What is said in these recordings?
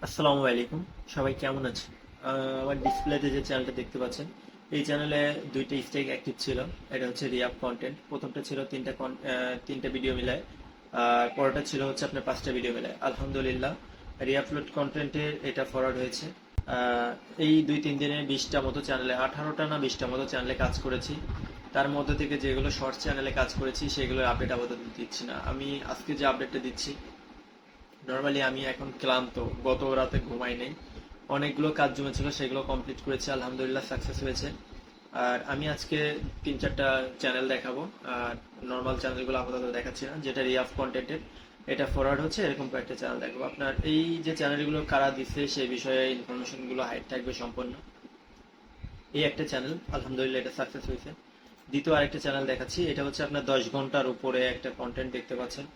আসসালামু আলাইকুম। সবাই কেমন আছেন? আমার ডিসপ্লেতে যে চ্যানেলটা দেখতে পাচ্ছেন, এই চ্যানেলে দুইটা স্ট্রাইক অ্যাক্টিভ ছিল। এটা হচ্ছে রিয়াপ কন্টেন্ট। প্রথমটা ছিল তিনটা ভিডিও মিলায়, আর পরেরটা ছিল হচ্ছে আপনার 5টা ভিডিও মিলায়। আলহামদুলিল্লাহ, রিআপলোড কন্টেন্টের এটা ফরওয়ার্ড হয়েছে। আহ, এই 2-3 দিনে 20টা মতো চ্যানেলে, 18টা না 20টা মতো চ্যানেলে কাজ করেছি। তার মধ্যে থেকে যেগুলো শর্ট চ্যানেলে কাজ করেছি সেগুলোর আপডেট আপাতত দিচ্ছি না। আমি আজকে যে আপডেটটা দিচ্ছি, নর্মালি আমি এখন ক্লান্ত, গত রাতে ঘুমাই নেই। অনেকগুলো কাজ জমেছিল, সেগুলো কমপ্লিট করেছি, আলহামদুলিল্লাহ সাকসেস হয়েছে। আর আমি আজকে 3-4টা চ্যানেল দেখাবো। আর নর্মাল চ্যানেলগুলো আপাতত দেখাচ্ছি না, যেটা রিয়াফ কন্টেন্টের এটা ফরওয়ার্ড হচ্ছে, এরকম কয়েকটা চ্যানেল দেখাবো। আপনার এই যে চ্যানেলগুলো কারা দিচ্ছে সেই বিষয়ে ইনফরমেশনগুলো হাইড থাকবে সম্পূর্ণ। এই একটা চ্যানেল, আলহামদুলিল্লাহ এটা সাকসেস হয়েছে। দ্বিতীয় আরেকটা চ্যানেল দেখাচ্ছি, এটা হচ্ছে আপনার 10 ঘন্টার উপরে একটা কন্টেন্ট দেখতে পাচ্ছেন।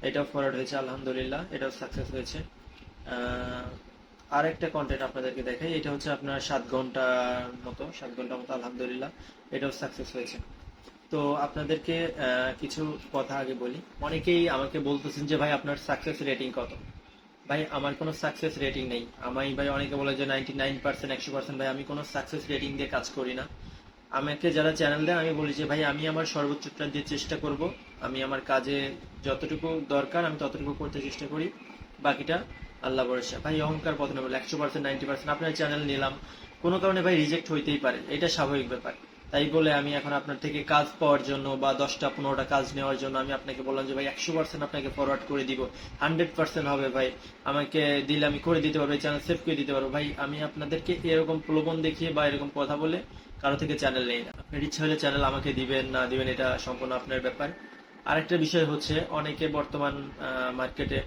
এটাও ফরওয়ার্ড হয়েছে, আলহামদুলিল্লাহ এটাও সাকসেস হয়েছে। আহ, আরেকটা কন্টেন্ট আপনাদেরকে দেখাই, এটা হচ্ছে আপনার 7 ঘন্টার মতো, আলহামদুলিল্লাহ এটাও সাকসেস হয়েছে। তো আপনাদেরকে কিছু কথা আগে বলি। অনেকেই আমাকে বলতেছেন যে ভাই আপনার সাকসেস রেটিং কত। ভাই আমার কোনো সাকসেস রেটিং নেই। আমায় ভাই অনেকে বলে যে 99%, 100%। ভাই আমি কোনো সাকসেস রেটিং দিয়ে কাজ করি না। আমাকে যারা চ্যানেল দেয় আমি বলি যে ভাই আমি আমার সর্বোচ্চটা দিয়ে চেষ্টা করব। আমি আমার কাজে যতটুকু দরকার আমি ততটুকু করতে চেষ্টা করি, বাকিটা আল্লাহ ভরসা। ভাই অহংকার পতনে বলে 100%, 90%। আপনার চ্যানেল নিলাম, কোনো কারণে ভাই রিজেক্ট হইতেই পারে, এটা স্বাভাবিক ব্যাপার। তাই বলে আমি এখন আপনার থেকে কাজ পাওয়ার জন্য বা 10টা 15টা কাজ নেওয়ার জন্য আমি আপনাকে বললাম যে ভাই 100% আপনাকে ফরওয়ার্ড করে দিব, 100% হবে ভাই, আমাকে দিলে আমি করে দিতে পারবো, চ্যানেল সেভ করে দিতে পারবো। ভাই আমি আপনাদেরকে এরকম প্রলোভন দেখিয়ে বা এরকম কথা বলে কারো থেকে চ্যানেল নেই না। আপনার ইচ্ছা হলে চ্যানেল আমাকে দিবেন, না দিবেন এটা সম্পূর্ণ আপনার ব্যাপার। আরেকটা বিষয় হচ্ছে, অনেকে বর্তমান মার্কেটে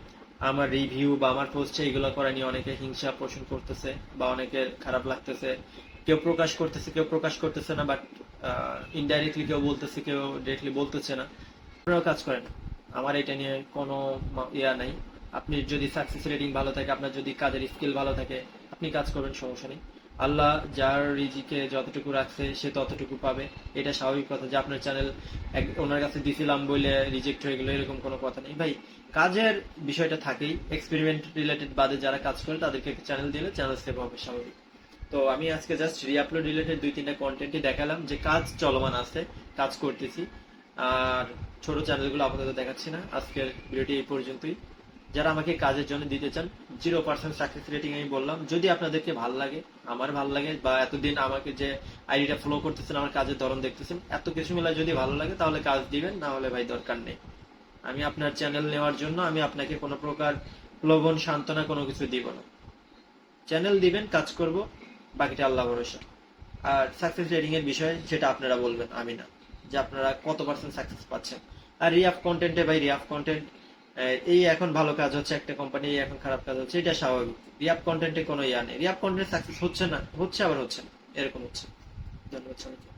আমার রিভিউ বা আমার পোস্ট এইগুলো করা নিয়ে অনেকে হিংসা পোষণ করতেছে, বা অনেকের খারাপ লাগতেছে। কেউ প্রকাশ করতেছে, কেউ প্রকাশ করতেছে না, বাট ইনডাইরেক্টলি কেউ বলতেছে, কেউ ডিরেক্টলি বলতেছে না। আপনারাও কাজ করেন, আমার এটা নিয়ে কোনো ইয়া নাই। আপনি যদি সাকসেস রেটিং ভালো থাকে, আপনার যদি কাজের স্কিল ভালো থাকে, আপনি কাজ করবেন, সমস্যা নেই। আল্লাহ যার রিজিকে যতটুকু রাখছে সে ততটুকু পাবে, এটা স্বাভাবিক কথা। যে আপনার চ্যানেল ওনার কাছে দিছিলাম বলে রিজেক্ট হয়ে গেল, এরকম কোনো কথা নেই ভাই। কাজের বিষয়টা থাকেই, এক্সপেরিমেন্ট রিলেটেড বাদে যারা কাজ করে তাদেরকে চ্যানেল দিলে চ্যানেল সেভ হবে, স্বাভাবিক। তো আমি আজকে জাস্ট রিআপলোড রিলেটেড 2-3টা কন্টেন্টই দেখালাম, যে কাজ চলমান আছে, কাজ করতেছি। আর ছোট চ্যানেলগুলো আপাতত দেখাচ্ছি না। আজকের ভিডিওটি এই পর্যন্তই। যারা আমাকে কাজের জন্য দিতে চান, 0% সাকসেস রেটিং আমি বললাম। যদি আপনাদেরকে ভাল লাগে, আমার ভাল লাগে, বা এতদিন আমাকে যে আইডিটা ফলো করতেছেন, আমার কাজের ধরন দেখতেছেন, এত কিছু মিলে যদি ভালো লাগে তাহলে কাজ দিবেন, না হলে ভাই দরকার নেই। আমি আপনার চ্যানেল নেওয়ার জন্য আমি আপনাকে কোনো প্রকার প্রলোভন, সান্ত্বনা কোনো কিছু দিব না। চ্যানেল দিবেন, কাজ করব, বাকিটা আল্লাহ ভরসা। আর সাকসেস রেটিং এর বিষয় সেটা আপনারা বলবেন, আমি না, যে আপনারা কত পার্সেন্ট সাকসেস পাচ্ছেন। আর রিয়াফ কন্টেন্টে ভাই, রিয়াফ কন্টেন্ট এই এখন ভালো কাজ হচ্ছে একটা কোম্পানি, এখন খারাপ কাজ হচ্ছে, এটা স্বাভাবিক। রিয়াফ কন্টেন্টে কোনো ইয়া নেই, রিয়াফ কন্টেন্ট সাকসেস হচ্ছে না, হচ্ছে আবার হচ্ছে না, এরকম হচ্ছে। ধন্যবাদ সবাইকে।